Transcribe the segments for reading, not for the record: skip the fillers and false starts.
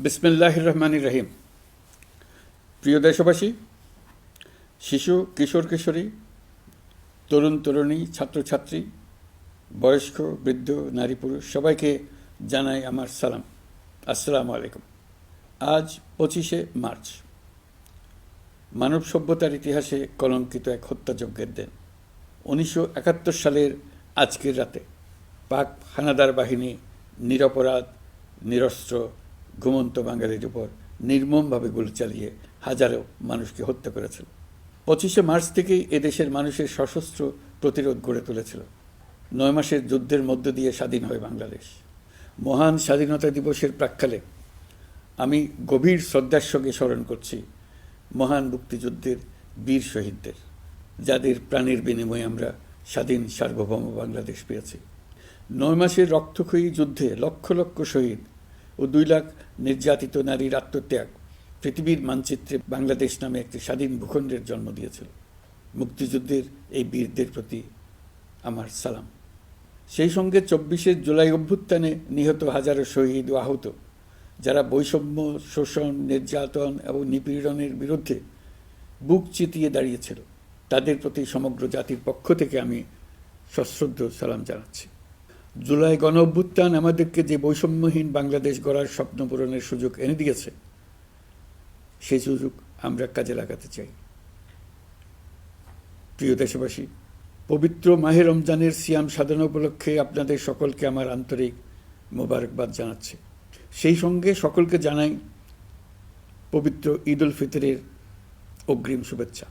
বিসমিল্লাহির রহমানির রহিম। প্রিয় দেশবাসী, শিশু, কিশোর কিশোরী, তরুণ তরুণী, ছাত্রছাত্রী, বয়স্ক, বৃদ্ধ, নারী পুরুষ সবাইকে জানাই আমার সালাম। আসসালামু আলাইকুম। আজ 25শে মার্চ, মানব সভ্যতার ইতিহাসে কলঙ্কিত এক হত্যাযজ্ঞের দিন। 1971 সালের আজকের রাতে পাক হানাদার বাহিনী নিরপরাধ, নিরস্ত্র, ঘুমন্ত বাঙালির উপর নির্মমভাবে গুলি চালিয়ে হাজারো মানুষকে হত্যা করেছিল। 25শে মার্চ থেকেই এদেশের মানুষের সশস্ত্র প্রতিরোধ গড়ে তুলেছিল। 9 মাসের যুদ্ধের মধ্য দিয়ে স্বাধীন হয় বাংলাদেশ। মহান স্বাধীনতা দিবসের প্রাক্কালে আমি গভীর শ্রদ্ধার সঙ্গে স্মরণ করছি মহান মুক্তিযুদ্ধের বীর শহীদদের, যাদের প্রাণের বিনিময়ে আমরা স্বাধীন সার্বভৌম বাংলাদেশ পেয়েছি। 9 মাসের রক্তক্ষয়ী যুদ্ধে লক্ষ লক্ষ শহীদ ও 2 লাখ নির্যাতিত নারীর আত্মত্যাগ পৃথিবীর মানচিত্রে বাংলাদেশ নামে একটি স্বাধীন ভূখণ্ডের জন্ম দিয়েছিল। মুক্তিযুদ্ধের এই বীরদের প্রতি আমার সালাম। সেই সঙ্গে 24শে জুলাই অভ্যুত্থানে নিহত হাজারো শহীদ ও আহত, যারা বৈষম্য, শোষণ, নির্যাতন এবং নিপীড়নের বিরুদ্ধে বুক চিতিয়ে দাঁড়িয়েছিল, তাদের প্রতি সমগ্র জাতির পক্ষ থেকে আমি সশ্রদ্ধ সালাম জানাচ্ছি। জুলাই গণ অভ্যুত্থান আমাদেরকে যে বৈষম্যহীন বাংলাদেশ গড়ার স্বপ্ন পূরণের সুযোগ এনে দিয়েছে, সেই সুযোগ আমরা কাজে লাগাতে চাই। প্রিয় দেশবাসী, পবিত্র মাহে রমজানের সিয়াম সাধনা উপলক্ষে আপনাদের সকলকে আমার আন্তরিক মোবারকবাদ জানাচ্ছি। সেই সঙ্গে সকলকে জানাই পবিত্র ঈদ উল ফিতরের অগ্রিম শুভেচ্ছা।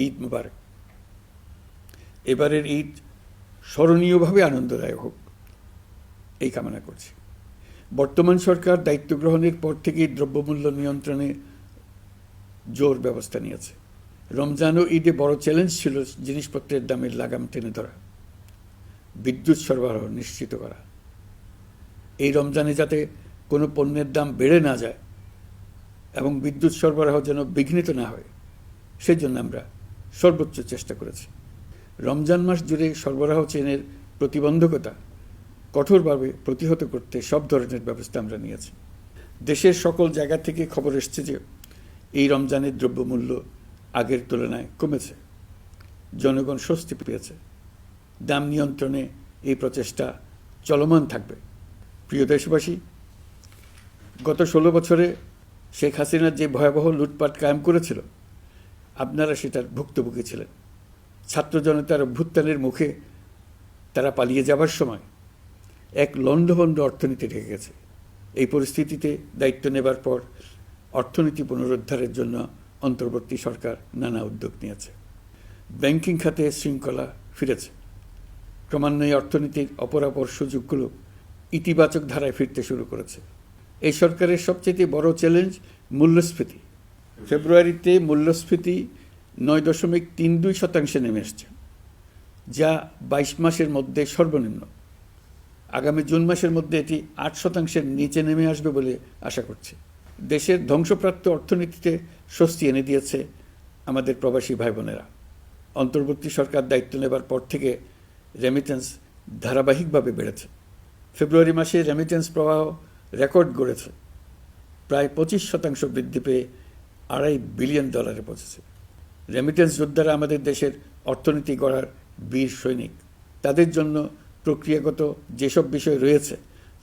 ঈদ মুবারক। এবারের ঈদ স্মরণীয়ভাবে আনন্দদায়ক হোক, এই কামনা করছি। বর্তমান সরকার দায়িত্ব গ্রহণের পর থেকেই দ্রব্যমূল্য নিয়ন্ত্রণে জোর ব্যবস্থা নিয়েছে। রমজান ও ঈদে বড় চ্যালেঞ্জ ছিল জিনিসপত্রের দামের লাগাম টেনে ধরা, বিদ্যুৎ সরবরাহ নিশ্চিত করা। এই রমজানে যাতে কোনো পণ্যের দাম বেড়ে না যায় এবং বিদ্যুৎ সরবরাহ যেন বিঘ্নিত না হয়, সেই জন্য আমরা সর্বোচ্চ চেষ্টা করেছি। রমজান মাস জুড়ে সরবরাহ চেনের প্রতিবন্ধকতা কঠোরভাবে প্রতিহত করতে সব ধরনের ব্যবস্থা আমরা নিয়েছি। দেশের সকল জায়গা থেকে খবর এসছে যে এই রমজানের দ্রব্যমূল্য আগের তুলনায় কমেছে, জনগণ স্বস্তি পেয়েছে। দাম নিয়ন্ত্রণে এই প্রচেষ্টা চলমান থাকবে। প্রিয় দেশবাসী, গত 16 বছরে শেখ হাসিনা যে ভয়াবহ লুটপাট কায়েম করেছিল, আপনারা সেটার ভুক্তভোগী ছিলেন। ছাত্র জনতার অভ্যুত্থানের মুখে তারা পালিয়ে যাবার সময় এক লণ্ডভণ্ড অর্থনীতি ঢেকে গেছে। এই পরিস্থিতিতে দায়িত্ব নেবার পর অর্থনীতি পুনরুদ্ধারের জন্য অন্তর্বর্তী সরকার নানা উদ্যোগ নিয়েছে। ব্যাংকিং খাতে শৃঙ্খলা ফিরেছে। ক্রমান্বয়ে অর্থনীতির অপরাপর সুযোগগুলো ইতিবাচক ধারায় ফিরতে শুরু করেছে। এই সরকারের সবচেয়ে বড় চ্যালেঞ্জ মূল্যস্ফীতি। ফেব্রুয়ারিতে মূল্যস্ফীতি 9.32% নেমে এসছে, যা 22 মাসের মধ্যে সর্বনিম্ন। আগামী জুন মাসের মধ্যে এটি 8%-এর নিচে নেমে আসবে বলে আশা করছি। দেশের ধ্বংসপ্রাপ্ত অর্থনীতিতে স্বস্তি এনে দিয়েছে আমাদের প্রবাসী ভাই বোনেরা। অন্তর্বর্তী সরকার দায়িত্ব নেবার পর থেকে রেমিটেন্স ধারাবাহিকভাবে বেড়েছে। ফেব্রুয়ারি মাসে রেমিটেন্স প্রবাহ রেকর্ড গড়েছে, প্রায় 25% বৃদ্ধি পেয়ে $2.5 বিলিয়ন পৌঁছেছে। রেমিটেন্স যোদ্ধারা আমাদের দেশের অর্থনীতি গড়ার বীর সৈনিক। তাদের জন্য প্রক্রিয়াগত যেসব বিষয় রয়েছে,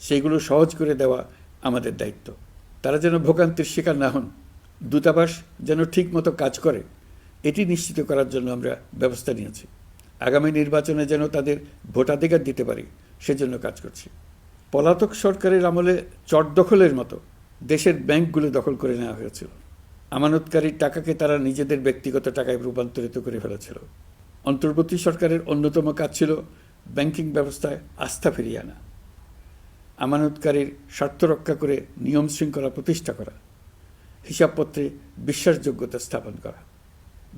সেগুলো সহজ করে দেওয়া আমাদের দায়িত্ব। তারা যেন ভোগান্তির শিকার না হন, দূতাবাস যেন ঠিকমতো কাজ করে, এটি নিশ্চিত করার জন্য আমরা ব্যবস্থা নিয়েছি। আগামী নির্বাচনে যেন তাদের ভোটাধিকার দিতে পারি, সেজন্য কাজ করছি। পলাতক সরকারের আমলে চটদখলের মতো দেশের ব্যাংকগুলো দখল করে নেওয়া হয়েছিল। আমানতকারীর টাকাকে তারা নিজেদের ব্যক্তিগত টাকায় রূপান্তরিত করে ফেলেছিল। অন্তর্বর্তী সরকারের অন্যতম কাজ ছিল ব্যাংকিং ব্যবস্থায় আস্থা ফিরিয়ে আনা, আমানতকারীর স্বার্থ রক্ষা করে নিয়ম শৃঙ্খলা প্রতিষ্ঠা করা, হিসাবপত্রে বিশ্বাসযোগ্যতা স্থাপন করা।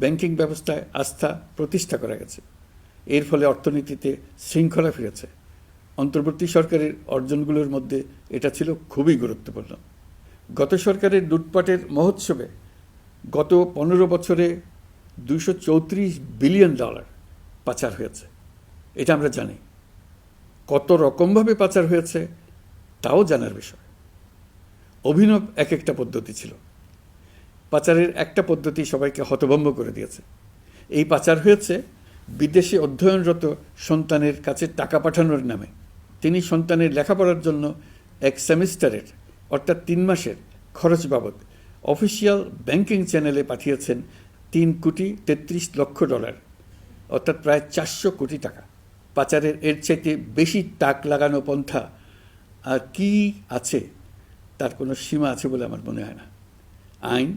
ব্যাংকিং ব্যবস্থায় আস্থা প্রতিষ্ঠা করা গেছে। এর ফলে অর্থনীতিতে শৃঙ্খলা ফিরেছে। অন্তর্বর্তী সরকারের অর্জনগুলোর মধ্যে এটা ছিল খুবই গুরুত্বপূর্ণ। গত সরকারের লুটপাটের মহোৎসবে গত 15 বছরে $234 বিলিয়ন পাচার হয়েছে। এটা আমরা জানি। কত রকমভাবে পাচার হয়েছে তাও জানার বিষয়। অভিনব এক একটা পদ্ধতি ছিল। পাচারের একটা পদ্ধতি সবাইকে হতভম্ব করে দিয়েছে। এই পাচার হয়েছে বিদেশে অধ্যয়নরত সন্তানের কাছে টাকা পাঠানোর নামে। তিনি সন্তানের লেখাপড়ার জন্য এক সেমিস্টারের অর্থাৎ 3 মাসের খরচ বাবদ অফিসিয়াল ব্যাংকিং চ্যানেলে পাঠিয়েছেন $3,33,00,000, অর্থাৎ প্রায় 400 কোটি টাকা। পাচারের এর চাইতে বেশি তাক লাগানো পন্থা আর কি আছে, তার কোনো সীমা আছে বলে আমার মনে হয় না। আইন,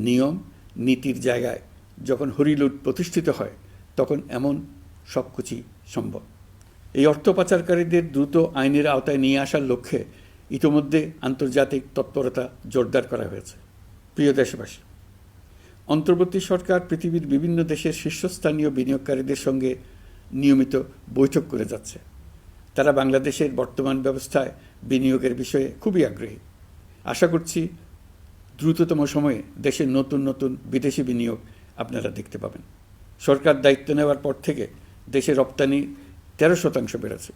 নিয়ম, নীতির জায়গায় যখন হরিলুট প্রতিষ্ঠিত হয় তখন এমন সব কিছুই সম্ভব। এই অর্থ পাচারকারীদের দ্রুত আইনের আওতায় নিয়ে আসার লক্ষ্যে ইতোমধ্যে আন্তর্জাতিক তৎপরতা জোরদার করা হয়েছে। প্রিয় দেশবাসী, অন্তর্বর্তী সরকার পৃথিবীর বিভিন্ন দেশের শীর্ষস্থানীয় বিনিয়োগকারীদের সঙ্গে নিয়মিত বৈঠক করে যাচ্ছে। তারা বাংলাদেশের বর্তমান ব্যবস্থায় বিনিয়োগের বিষয়ে খুবই আগ্রহী। আশা করছি দ্রুততম সময়ে দেশের নতুন নতুন বিদেশি বিনিয়োগ আপনারা দেখতে পাবেন। সরকার দায়িত্ব নেওয়ার পর থেকে দেশে রপ্তানি 13% বেড়েছে।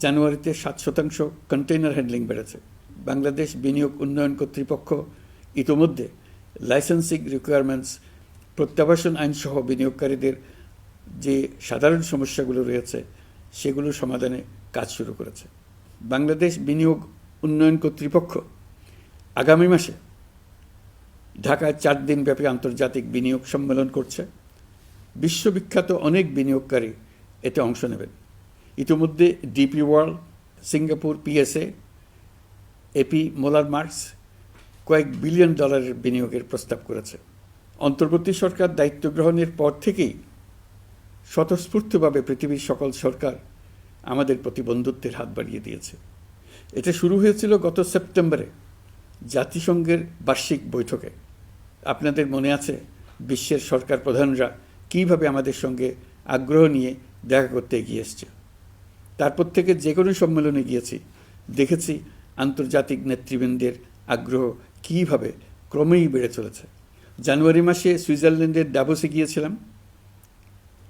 জানুয়ারিতে 7% কন্টেইনার হ্যান্ডলিং বেড়েছে। বাংলাদেশ বিনিয়োগ উন্নয়ন কর্তৃপক্ষ ইতোমধ্যে লাইসেন্সিং রিকোয়ারমেন্টস, প্রত্যাবাসন আইনসহ বিনিয়োগকারীদের যে সাধারণ সমস্যাগুলো রয়েছে সেগুলো সমাধানে কাজ শুরু করেছে। বাংলাদেশ বিনিয়োগ উন্নয়ন কর্তৃপক্ষ আগামী মাসে ঢাকায় 4 দিনব্যাপী আন্তর্জাতিক বিনিয়োগ সম্মেলন করছে। বিশ্ববিখ্যাত অনেক বিনিয়োগকারী এতে অংশ নেবেন। ইতিমধ্যে DP World, Singapore PSA, AP Moller Maersk কয়েক বিলিয়ন ডলারের বিনিয়োগের প্রস্তাব করেছে। অন্তর্বর্তী সরকার দায়িত্ব গ্রহণের পর থেকেই স্বতঃস্ফূর্তভাবে পৃথিবীর সকল সরকার আমাদের প্রতি বন্ধুত্বের হাত বাড়িয়ে দিয়েছে। এটা শুরু হয়েছিল গত সেপ্টেম্বরে জাতিসংঘের বার্ষিক বৈঠকে। আপনাদের মনে আছে বিশ্বের সরকার প্রধানরা কীভাবে আমাদের সঙ্গে আগ্রহ নিয়ে দেখা করতে এগিয়ে এসছে। তারপর থেকে যে কোনো সম্মেলনে গিয়েছি, দেখেছি আন্তর্জাতিক নেতৃবৃন্দের আগ্রহ কীভাবে ক্রমেই বেড়ে চলেছে। জানুয়ারি মাসে সুইজারল্যান্ডের ডাভোসে গিয়েছিলাম।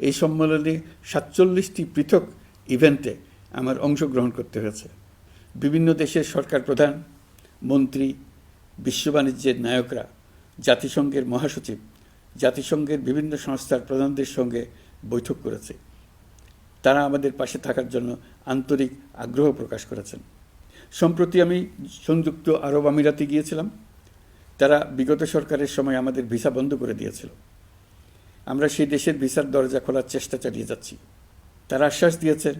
এই সম্মেলনে 47টি পৃথক ইভেন্টে আমার অংশগ্রহণ করতে হয়েছে। বিভিন্ন দেশের সরকার প্রধান, মন্ত্রী, বিশ্ব বাণিজ্যের নায়করা, জাতিসংঘের মহাসচিব, জাতিসংঘের বিভিন্ন সংস্থার প্রধানদের সঙ্গে বৈঠক করেছে। তারা আমাদের পাশে থাকার জন্য আন্তরিক আগ্রহ প্রকাশ করেছেন। সম্প্রতি আমি সংযুক্ত আরব আমিরাতে গিয়েছিলাম। তারা বিগত সরকারের সময় আমাদের ভিসা বন্ধ করে দিয়েছিল। আমরা সেই দেশের ভিসার দরজা খোলার চেষ্টা চালিয়ে যাচ্ছি। তারা আশ্বাস দিয়েছেন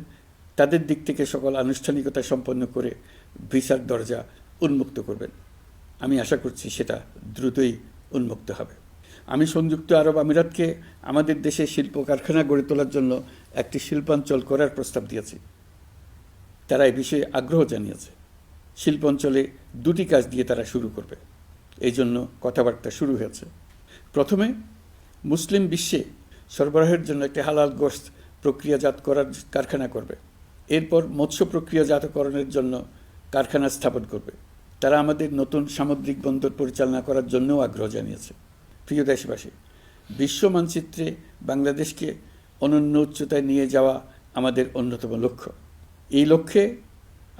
তাদের দিক থেকে সকল আনুষ্ঠানিকতা সম্পন্ন করে ভিসার দরজা উন্মুক্ত করবেন। আমি আশা করছি সেটা দ্রুতই উন্মুক্ত হবে। আমি সংযুক্ত আরব আমিরাতকে আমাদের দেশে শিল্প কারখানা গড়ে তোলার জন্য একটি শিল্পাঞ্চল করার প্রস্তাব দিয়েছি। তারা এই বিষয়ে আগ্রহ জানিয়েছে। শিল্পাঞ্চলে 2টি কাজ দিয়ে তারা শুরু করবে, এই জন্য কথাবার্তা শুরু হয়েছে। প্রথমে মুসলিম বিশ্বে সরবরাহের জন্য একটি হালাল গোশত প্রক্রিয়াজাত করার কারখানা করবে। এরপর মৎস্য প্রক্রিয়াজাতকরণের জন্য কারখানা স্থাপন করবে। তারা আমাদের নতুন সামুদ্রিক বন্দর পরিচালনা করার জন্যও আগ্রহ জানিয়েছে। প্রিয় দেশবাসী, বিশ্ব মানচিত্রে বাংলাদেশকে অনন্য উচ্চতায় নিয়ে যাওয়া আমাদের অন্যতম লক্ষ্য। এই লক্ষ্যে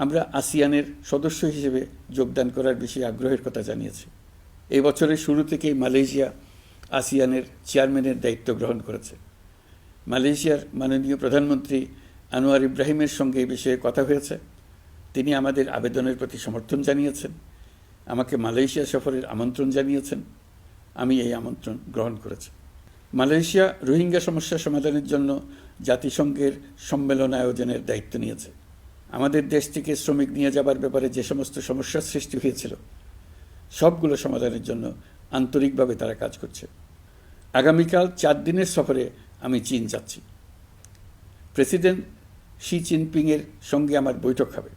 আমরা আসিয়ানের সদস্য হিসেবে যোগদান করার বিষয়ে আগ্রহের কথা জানিয়েছি। এই বছরের শুরু থেকেই মালয়েশিয়া আসিয়ানের চেয়ারম্যানের দায়িত্ব গ্রহণ করেছে। মালয়েশিয়ার মাননীয় প্রধানমন্ত্রী আনোয়ার ইব্রাহিমের সঙ্গে এই বিষয়ে কথা হয়েছে। তিনি আমাদের আবেদনের প্রতি সমর্থন জানিয়েছেন, আমাকে মালয়েশিয়া সফরের আমন্ত্রণ জানিয়েছেন। আমি এই আমন্ত্রণ গ্রহণ করেছি। মালয়েশিয়া রোহিঙ্গা সমস্যা সমাধানের জন্য জাতিসংঘের সম্মেলন আয়োজনের দায়িত্ব নিয়েছে। আমাদের দেশ থেকে শ্রমিক নিয়ে যাবার ব্যাপারে যে সমস্ত সমস্যার সৃষ্টি হয়েছিল সবগুলো সমাধানের জন্য আন্তরিকভাবে তারা কাজ করছে। আগামীকাল 4 দিনের সফরে আমি চীন যাচ্ছি। প্রেসিডেন্ট শি জিনপিংয়ের সঙ্গে আমার বৈঠক হবে।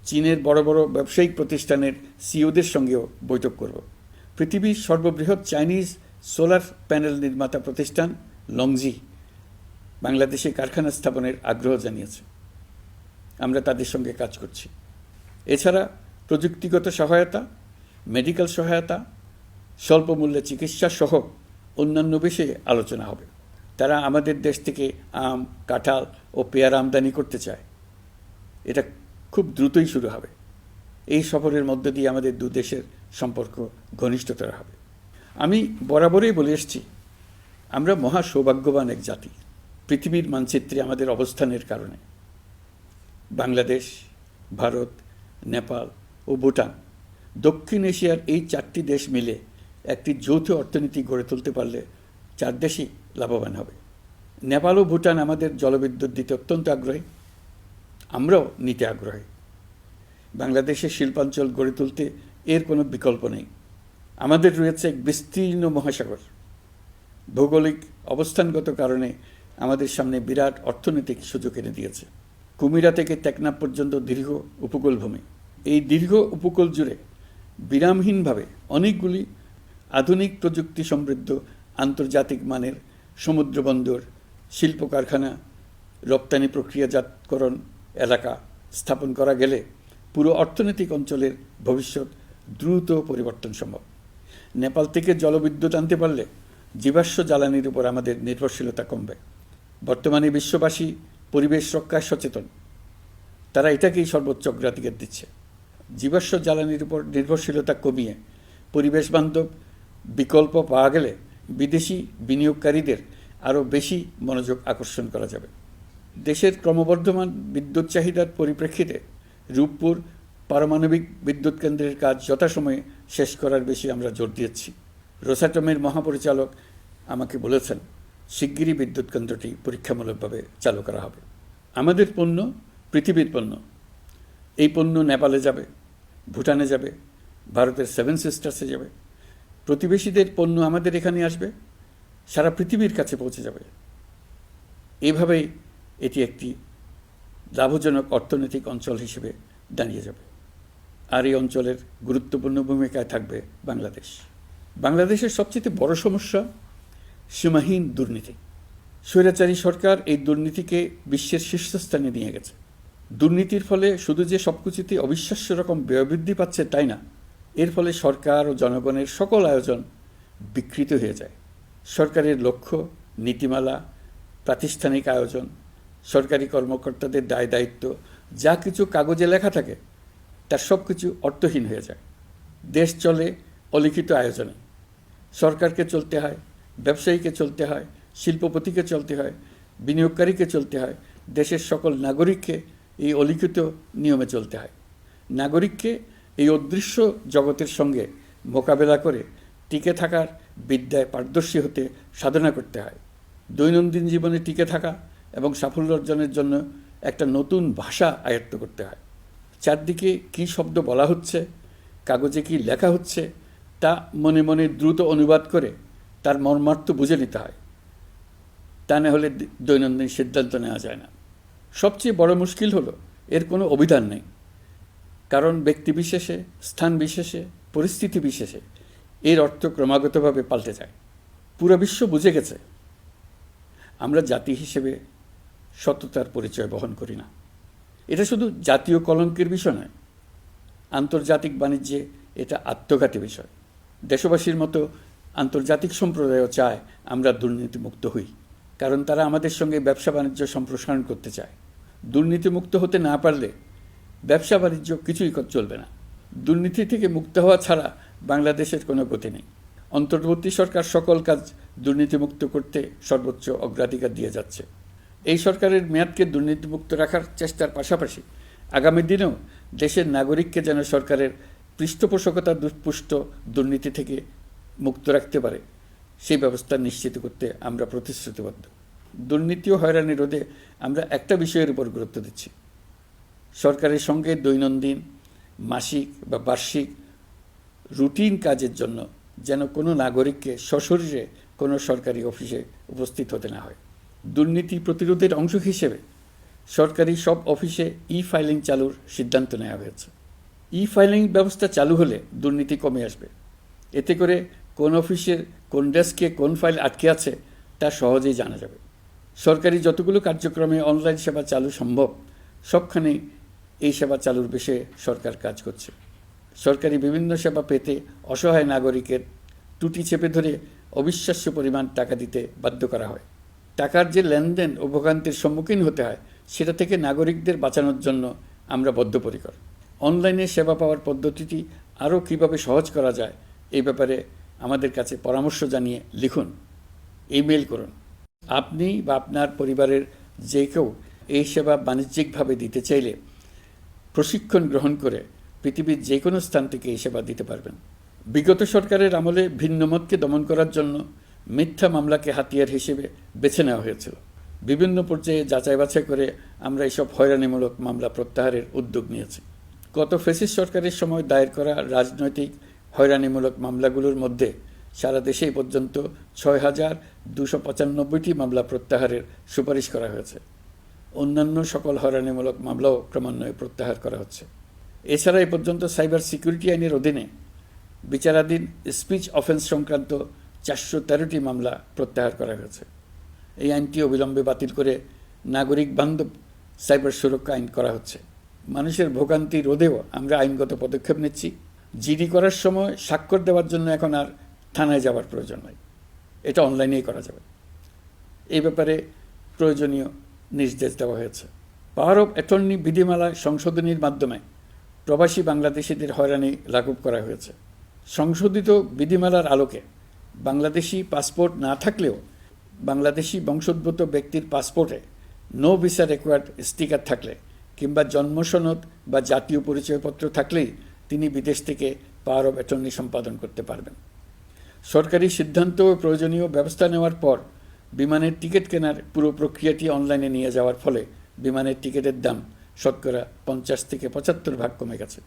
চীনের বড় বড় ব্যবসায়িক প্রতিষ্ঠানের সিইওদের সঙ্গেও বৈঠক করব। পৃথিবীর সর্ববৃহৎ চাইনিজ সোলার প্যানেল নির্মাতা প্রতিষ্ঠান লংজি বাংলাদেশে কারখানা স্থাপনের আগ্রহ জানিয়েছে। আমরা তাদের সঙ্গে কাজ করছি। এছাড়া প্রযুক্তিগত সহায়তা, মেডিকেল সহায়তা, স্বল্প মূল্যে চিকিৎসা সহ অন্যান্য বিষয়ে আলোচনা হবে। তারা আমাদের দেশ থেকে আম, কাঁঠাল ও পেয়ারা আমদানি করতে চায়। এটা খুব দ্রুতই শুরু হবে। এই সফরের মধ্য দিয়ে আমাদের দু দেশের সম্পর্ক ঘনিষ্ঠতর হবে। আমি বরাবরই বলে এসেছি, আমরা মহা সৌভাগ্যবান এক জাতি। পৃথিবীর মানচিত্রে আমাদের অবস্থানের কারণে বাংলাদেশ, ভারত, নেপাল ও ভুটান, দক্ষিণ এশিয়ার এই 4টি দেশ মিলে একটি যৌথ অর্থনীতি গড়ে তুলতে পারলে 4 দেশই লাভবান হবে। নেপাল ও ভুটান আমাদের জলবিদ্যুৎ দিতে অত্যন্ত আগ্রহী, আমরাও নিতে আগ্রহী। বাংলাদেশের শিল্পাঞ্চল গড়ে তুলতে এর কোনো বিকল্প নেই। আমাদের রয়েছে এক বিস্তীর্ণ মহাসাগর। ভৌগোলিক অবস্থানগত কারণে আমাদের সামনে বিরাট অর্থনৈতিক সুযোগ এনে দিয়েছে। কুমিরা থেকে টেকনাফ পর্যন্ত দীর্ঘ উপকূলভূমি। এই দীর্ঘ উপকূল জুড়ে বিরামহীনভাবে অনেকগুলি আধুনিক প্রযুক্তি সমৃদ্ধ আন্তর্জাতিক মানের সমুদ্র বন্দর, শিল্প কারখানা, রপ্তানি প্রক্রিয়াজাতকরণ এলাকা স্থাপন করা গেলে পুরো অর্থনৈতিক অঞ্চলের ভবিষ্যৎ দ্রুত পরিবর্তন সম্ভব। নেপাল থেকে জলবিদ্যুৎ আনতে পারলে জীবাশ্ম জ্বালানির উপর আমাদের নির্ভরশীলতা কমবে। বর্তমানে বিশ্ববাসী পরিবেশ রক্ষায় সচেতন, তারা এটাকেই সর্বোচ্চ অগ্রাধিকার দিচ্ছে। জীবাশ্ম জ্বালানির উপর নির্ভরশীলতা কমিয়ে পরিবেশ বান্ধব বিকল্প পাওয়া গেলে বিদেশি বিনিয়োগকারীদের আরও বেশি মনোযোগ আকর্ষণ করা যাবে। দেশের ক্রমবর্ধমান বিদ্যুৎ চাহিদার পরিপ্রেক্ষিতে রূপপুর পারমাণবিক বিদ্যুৎ কেন্দ্রের কাজ যথাসময়ে শেষ করার বেশি আমরা জোর দিয়েছি। রোসাটমের মহাপরিচালক আমাকে বলেছেন, শিগগিরই বিদ্যুৎ কেন্দ্রটি পরীক্ষামূলকভাবে চালু করা হবে। আমাদের পণ্য পৃথিবীর পণ্য। এই পণ্য নেপালে যাবে, ভুটানে যাবে, ভারতের 7 সিস্টার্সে যাবে। প্রতিবেশীদের পণ্য আমাদের এখানে আসবে, সারা পৃথিবীর কাছে পৌঁছে যাবে। এইভাবেই এটি একটি লাভজনক অর্থনৈতিক অঞ্চল হিসেবে দাঁড়িয়ে যাবে। আর এই অঞ্চলের গুরুত্বপূর্ণ ভূমিকায় থাকবে বাংলাদেশ। বাংলাদেশের সবচেয়ে বড় সমস্যা সীমাহীন দুর্নীতি। স্বৈরাচারী সরকার এই দুর্নীতিকে বিশ্বের শীর্ষস্থানে নিয়ে গেছে। দুর্নীতির ফলে শুধু যে সবকিছুতে অবিশ্বাস্য রকম ব্যয়বৃদ্ধি পাচ্ছে তাই না, এর ফলে সরকার ও জনগণের সকল আয়োজন বিকৃত হয়ে যায়। সরকারের লক্ষ্য, নীতিমালা, প্রাতিষ্ঠানিক আয়োজন, সরকারি কর্মকর্তাদের দায় দায়িত্ব যা কিছু কাগজে লেখা থাকে তার সব কিছু অর্থহীন হয়ে যায়। দেশ চলে অলিখিত আয়োজনে। সরকারকে চলতে হয়, ব্যবসায়ীকে চলতে হয়, শিল্পপতিকে চলতে হয়, বিনিয়োগকারীকে চলতে হয়, দেশের সকল নাগরিককে এই অলিখিত নিয়মে চলতে হয়। নাগরিককে এই অদৃশ্য জগতের সঙ্গে মোকাবেলা করে টিকে থাকার বিদ্যায় পারদর্শী হতে সাধনা করতে হয়। দৈনন্দিন জীবনে টিকে থাকা এবং সাফল্য অর্জনের জন্য একটা নতুন ভাষা আয়ত্ত করতে হয়। চারদিকে কী শব্দ বলা হচ্ছে, কাগজে কি লেখা হচ্ছে তা মনে মনে দ্রুত অনুবাদ করে তার মর্মার্থ বুঝে নিতে হয়। তা না হলে দৈনন্দিন সিদ্ধান্ত নেওয়া যায় না। সবচেয়ে বড় মুশকিল হলো এর কোনো অভিধান নেই। কারণ ব্যক্তিবিশেষে, স্থান বিশেষে, পরিস্থিতি বিশেষে এর অর্থ ক্রমাগতভাবে পাল্টে যায়। পুরো বিশ্ব বুঝে গেছে আমরা জাতি হিসেবে সততার পরিচয় বহন করি না। এটা শুধু জাতীয় কলঙ্কের বিষয় নয়, আন্তর্জাতিক বাণিজ্যে এটা আত্মঘাতী বিষয়। দেশবাসীর মতো আন্তর্জাতিক সম্প্রদায়ও চায় আমরা দুর্নীতিমুক্ত হই, কারণ তারা আমাদের সঙ্গে ব্যবসা বাণিজ্য সম্প্রসারণ করতে চায়। দুর্নীতিমুক্ত হতে না পারলে ব্যবসা বাণিজ্য কিছুই চলবে না। দুর্নীতি থেকে মুক্ত হওয়া ছাড়া বাংলাদেশের কোনো গতি নেই। অন্তর্বর্তী সরকার সকল কাজ দুর্নীতিমুক্ত করতে সর্বোচ্চ অগ্রাধিকার দিয়ে যাচ্ছে। এই সরকারের মেয়াদকে দুর্নীতিমুক্ত রাখার চেষ্টার পাশাপাশি আগামী দিনেও দেশের নাগরিককে যেন সরকারের পৃষ্ঠপোষকতা দুষ্পুষ্ট দুর্নীতি থেকে মুক্ত রাখতে পারে সেই ব্যবস্থা নিশ্চিত করতে আমরা প্রতিশ্রুতিবদ্ধ। দুর্নীতি ও হয়রানি রোধে আমরা একটা বিষয়ের উপর গুরুত্ব দিচ্ছি। সরকারের সঙ্গে দৈনন্দিন, মাসিক বা বার্ষিক রুটিন কাজের জন্য যেন কোনো নাগরিককে সশরীরে কোনো সরকারি অফিসে উপস্থিত হতে না হয়। দুর্নীতি প্রতিরোধের অংশ হিসেবে সরকারি সব অফিসে ফাইলিং চালুর সিদ্ধান্ত নেওয়া হয়েছে। ফাইলিং ব্যবস্থা চালু হলে দুর্নীতি কমে আসবে। এতে করে কোন অফিসের কোন ডেস্কে কোন ফাইল আটকে আছে তা সহজেই জানা যাবে। সরকারি যতগুলো কার্যক্রমে অনলাইন সেবা চালু সম্ভব সবখানেই এই সেবা চালুর বিষয়ে সরকার কাজ করছে। সরকারি বিভিন্ন সেবা পেতে অসহায় নাগরিকের টুটি চেপে ধরে অবিশ্বাস্য পরিমাণ টাকা দিতে বাধ্য করা হয়। টাকার যে লেনদেন ও ভোগান্তির সম্মুখীন হতে হয় সেটা থেকে নাগরিকদের বাঁচানোর জন্য আমরা বদ্ধপরিকর। অনলাইনে সেবা পাওয়ার পদ্ধতিটি আরও কীভাবে সহজ করা যায় এই ব্যাপারে আমাদের কাছে পরামর্শ জানিয়ে লিখুন, ইমেল করুন। আপনি বা আপনার পরিবারের যে কেউ এই সেবা বাণিজ্যিকভাবে দিতে চাইলে প্রশিক্ষণ গ্রহণ করে পৃথিবীর যে কোনো স্থান থেকে এই সেবা দিতে পারবেন। বিগত সরকারের আমলে ভিন্নমতকে দমন করার জন্য মিথ্যা মামলাকে হাতিয়ার হিসেবে বেছে নেওয়া হয়েছিল। বিভিন্ন পর্যায়ে যাচাই বাছাই করে আমরা এসব হয়রানিমূলক মামলা প্রত্যাহারের উদ্যোগ নিয়েছি। গত ফ্যাসিস্ট সরকারের সময় দায়ের করা রাজনৈতিক হয়রানিমূলক মামলাগুলোর মধ্যে সারা দেশে এই পর্যন্ত ৬,২৯৫টি মামলা প্রত্যাহারের সুপারিশ করা হয়েছে। অন্যান্য সকল হয়রানিমূলক মামলাও ক্রমান্বয়ে প্রত্যাহার করা হচ্ছে। এছাড়া এ পর্যন্ত সাইবার সিকিউরিটি আইনের অধীনে বিচারাধীন স্পিচ অফেন্স সংক্রান্ত ৪১৩টি মামলা প্রত্যাহার করা হয়েছে। এই আইনটি অবিলম্বে বাতিল করে নাগরিক বান্ধব সাইবার সুরক্ষা আইন করা হচ্ছে। মানুষের ভোগান্তি রোধেও আমরা আইনগত পদক্ষেপ নিচ্ছি। জিডি করার সময় স্বাক্ষর দেওয়ার জন্য এখন আর থানায় যাওয়ার প্রয়োজন নয়, এটা অনলাইনেই করা যাবে। এই ব্যাপারে প্রয়োজনীয় নির্দেশ দেওয়া হয়েছে। পাওয়ার অফ অ্যাটর্নি বিধিমালা সংশোধনীর মাধ্যমে প্রবাসী বাংলাদেশিদের হয়রানি লাঘব করা হয়েছে। সংশোধিত বিধিমালার আলোকে বাংলাদেশি পাসপোর্ট না থাকলেও বাংলাদেশি বংশোদ্ভূত ব্যক্তির পাসপোর্টে নো ভিসা রিকোয়ার্ড স্টিকার থাকলে কিংবা জন্ম সনদ বা জাতীয় পরিচয়পত্র থাকলেই তিনি বিদেশ থেকে পাওয়ার অফ অ্যাটর্নি সম্পাদন করতে পারবেন। সরকারি সিদ্ধান্ত ও প্রয়োজনীয় ব্যবস্থা নেওয়ার পর বিমানের টিকিট কেনার পুরো প্রক্রিয়াটি অনলাইনে নিয়ে যাওয়ার ফলে বিমানের টিকিটের দাম শতকরা ৫০ থেকে ৭৫% কমে গেছে।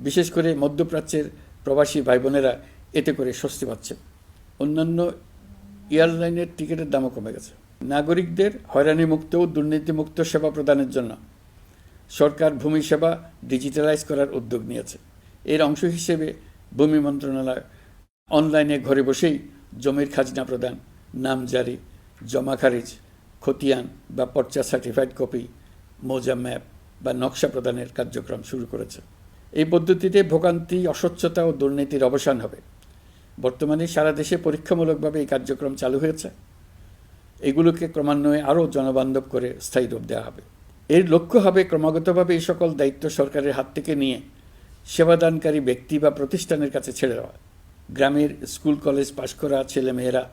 বিশেষ করে মধ্যপ্রাচ্যের প্রবাসী ভাই বোনেরা এতে করে স্বস্তি পাচ্ছেন। অন্যান্য এয়ারলাইনের টিকিটের দামও কমে গেছে। নাগরিকদের হয়রানিমুক্ত ও দুর্নীতিমুক্ত সেবা প্রদানের জন্য সরকার ভূমি সেবা ডিজিটালাইজ করার উদ্যোগ নিয়েছে। এর অংশ হিসেবে ভূমি মন্ত্রণালয় অনলাইনে ঘরে বসেই জমির খাজনা প্রদান, নামজারি, জমা খারিজ, খতিয়ান বা পর্চা সার্টিফাইড কপি, মৌজা ম্যাপ বা নকশা প্রদানের কার্যক্রম শুরু করেছে। এই পদ্ধতিতে ভোগান্তি, অস্বচ্ছতা ও দুর্নীতির অবসান হবে। বর্তমানে সারা দেশে পরীক্ষামূলকভাবে এই কার্যক্রম চালু হয়েছে। এগুলোকে ক্রমান্বয়ে আরও জনবান্ধব করে স্থায়ী রূপ দেওয়া হবে। এর লক্ষ্য হবে ক্রমাগতভাবে এই সকল দায়িত্ব সরকারের হাত থেকে নিয়ে সেবাদানকারী ব্যক্তি বা প্রতিষ্ঠানের কাছে ছেড়ে দেওয়া। গ্রামের স্কুল কলেজ পাশ করা ছেলেমেয়েরা,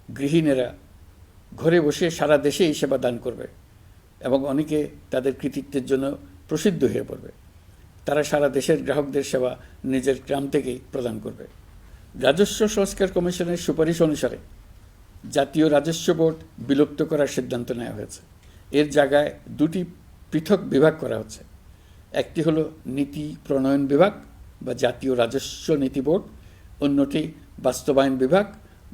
গৃহিণীরা ঘরে বসে সারা দেশে এই সেবা দান করবে এবং অনেকে তাদের কৃতিত্বের জন্য প্রসিদ্ধ হয়ে পড়বে। তারা সারা দেশের গ্রাহকদের সেবা নিজের গ্রাম থেকেই প্রদান করবে। রাজস্ব সংস্কার কমিশনের সুপারিশ অনুসারে জাতীয় রাজস্ব বোর্ড বিলুপ্ত করার সিদ্ধান্ত নেওয়া হয়েছে। এর জায়গায় দুটি পৃথক বিভাগ করা হচ্ছে। একটি হলো নীতি প্রণয়ন বিভাগ বা জাতীয় রাজস্ব নীতি বোর্ড, অন্যটি বাস্তবায়ন বিভাগ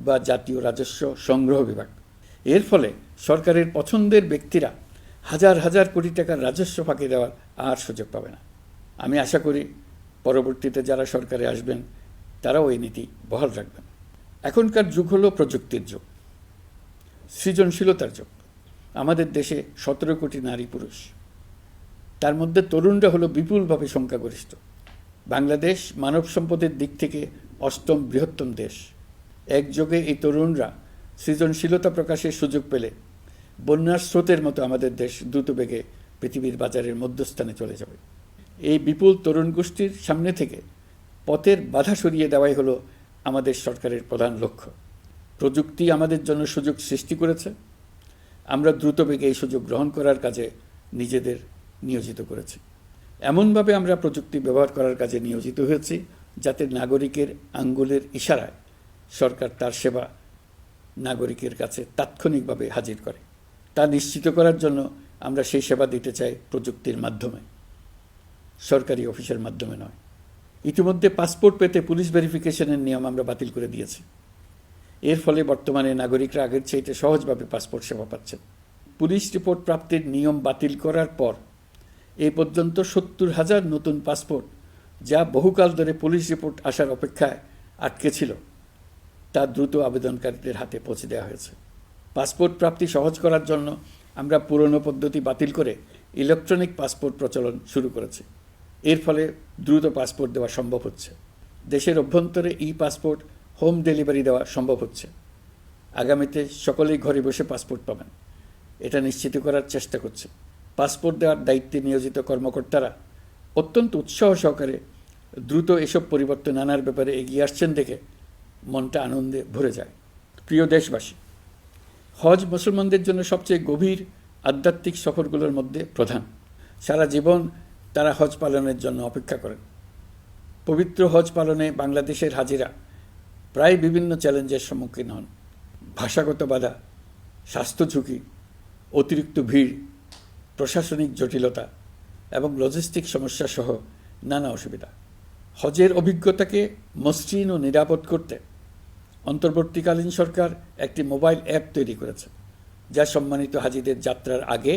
বা জাতীয় রাজস্ব সংগ্রহ বিভাগ। এর ফলে সরকারের পছন্দের ব্যক্তিরা হাজার হাজার কোটি টাকার রাজস্ব ফাঁকি দেওয়ার আর সুযোগ পাবে না। আমি আশা করি পরবর্তীতে যারা সরকারে আসবেন তারাও এই নীতি বহাল রাখবেন। এখনকার যুগ হলো প্রযুক্তির যুগ, সৃজনশীলতার যুগ। আমাদের দেশে ১৭ কোটি নারী পুরুষ, তার মধ্যে তরুণরা হলো বিপুলভাবে সংখ্যাগরিষ্ঠ। বাংলাদেশ মানব সম্পদের দিক থেকে ৮ম বৃহত্তম দেশ। একযোগে এই তরুণরা সৃজনশীলতা প্রকাশের সুযোগ পেলে বন্যার স্রোতের মতো আমাদের দেশ দ্রুতবেগে পৃথিবীর বাজারের মধ্যস্থানে চলে যাবে। এই বিপুল তরুণ গোষ্ঠীর সামনে থেকে পথের বাধা সরিয়ে দেওয়াই হলো আমাদের সরকারের প্রধান লক্ষ্য। প্রযুক্তি আমাদের জন্য সুযোগ সৃষ্টি করেছে, আমরা দ্রুতবেগে এই সুযোগ গ্রহণ করার কাজে নিজেদের নিয়োজিত করেছি। এমনভাবে আমরা প্রযুক্তি ব্যবহার করার কাজে নিয়োজিত হয়েছি যাতে নাগরিকের আঙ্গুলের ইশারায় সরকার তার সেবা নাগরিকের কাছে তাৎক্ষণিকভাবে হাজির করে। তা নিশ্চিত করার জন্য আমরা সেই সেবা দিতে চাই প্রযুক্তির মাধ্যমে, সরকারি অফিসের মাধ্যমে নয়। ইতিমধ্যে পাসপোর্ট পেতে পুলিশ ভেরিফিকেশনের নিয়ম আমরা বাতিল করে দিয়েছি। এর ফলে বর্তমানে নাগরিকরা আগের চাইতে সহজভাবে পাসপোর্ট সেবা পাচ্ছেন। পুলিশ রিপোর্ট প্রাপ্তির নিয়ম বাতিল করার পর এই পর্যন্ত ৭০,০০০ নতুন পাসপোর্ট, যা বহুকাল ধরে পুলিশ রিপোর্ট আসার অপেক্ষায় আটকে ছিল, তা দ্রুত আবেদনকারীদের হাতে পৌঁছে দেওয়া হয়েছে। পাসপোর্ট প্রাপ্তি সহজ করার জন্য আমরা পুরনো পদ্ধতি বাতিল করে ইলেকট্রনিক পাসপোর্ট প্রচলন শুরু করেছি। এর ফলে দ্রুত পাসপোর্ট দেওয়া সম্ভব হচ্ছে। দেশের অভ্যন্তরে ই পাসপোর্ট হোম ডেলিভারি দেওয়া সম্ভব হচ্ছে। আগামীতে সকলেই ঘরে বসে পাসপোর্ট পাবেন, এটা নিশ্চিত করার চেষ্টা করছে। পাসপোর্ট দেওয়ার দায়িত্বে নিয়োজিত কর্মকর্তারা অত্যন্ত উৎসাহ সহকারে দ্রুত এসব পরিবর্তন আনার ব্যাপারে এগিয়ে আসছেন দেখে মনটা আনন্দে ভরে যায়। প্রিয় দেশবাসী, হজ মুসলমানদের জন্য সবচেয়ে গভীর আধ্যাত্মিক সফরগুলোর মধ্যে প্রধান। সারা জীবন তারা হজ পালনের জন্য অপেক্ষা করেন। পবিত্র হজ পালনে বাংলাদেশের হাজিরা প্রায় বিভিন্ন চ্যালেঞ্জের সম্মুখীন হন। ভাষাগত বাধা, স্বাস্থ্য ঝুঁকি, অতিরিক্ত ভিড়, প্রশাসনিক জটিলতা এবং লজিস্টিক সমস্যা সহ নানা অসুবিধা। হজের অভিজ্ঞতাকে মসৃণ ও নিরাপদ করতে অন্তর্বর্তীকালীন সরকার একটি মোবাইল অ্যাপ তৈরি করেছে, যা সম্মানিত হাজিদের যাত্রার আগে,